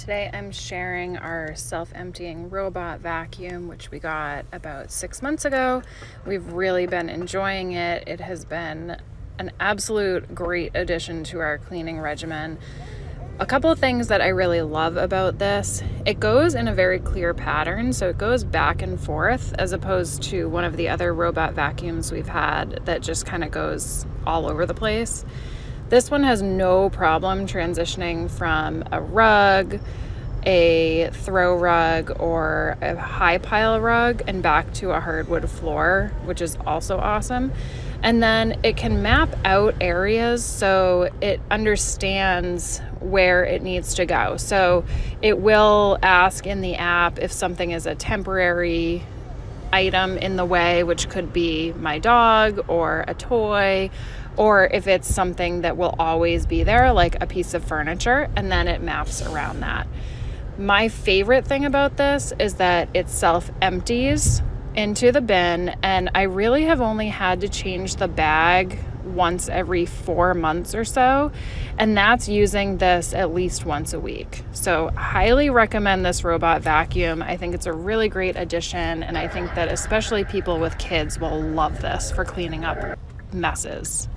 Today I'm sharing our self-emptying robot vacuum, which we got about 6 months ago. We've really been enjoying it. It has been an absolute great addition to our cleaning regimen. A couple of things that I really love about this: it goes in a very clear pattern, so it goes back and forth, as opposed to one of the other robot vacuums we've had that just kind of goes all over the place. This one has no problem transitioning from a rug, a throw rug, or a high pile rug and back to a hardwood floor, which is also awesome. And then it can map out areas so it understands where it needs to go. So it will ask in the app if something is a temporary item in the way, which could be my dog or a toy, or if it's something that will always be there, like a piece of furniture, and then it maps around that. My favorite thing about this is that it self-empties into the bin, and I really have only had to change the bag once every 4 months or so, and that's using this at least once a week. So highly recommend this robot vacuum. I think it's a really great addition, and I think that especially people with kids will love this for cleaning up messes.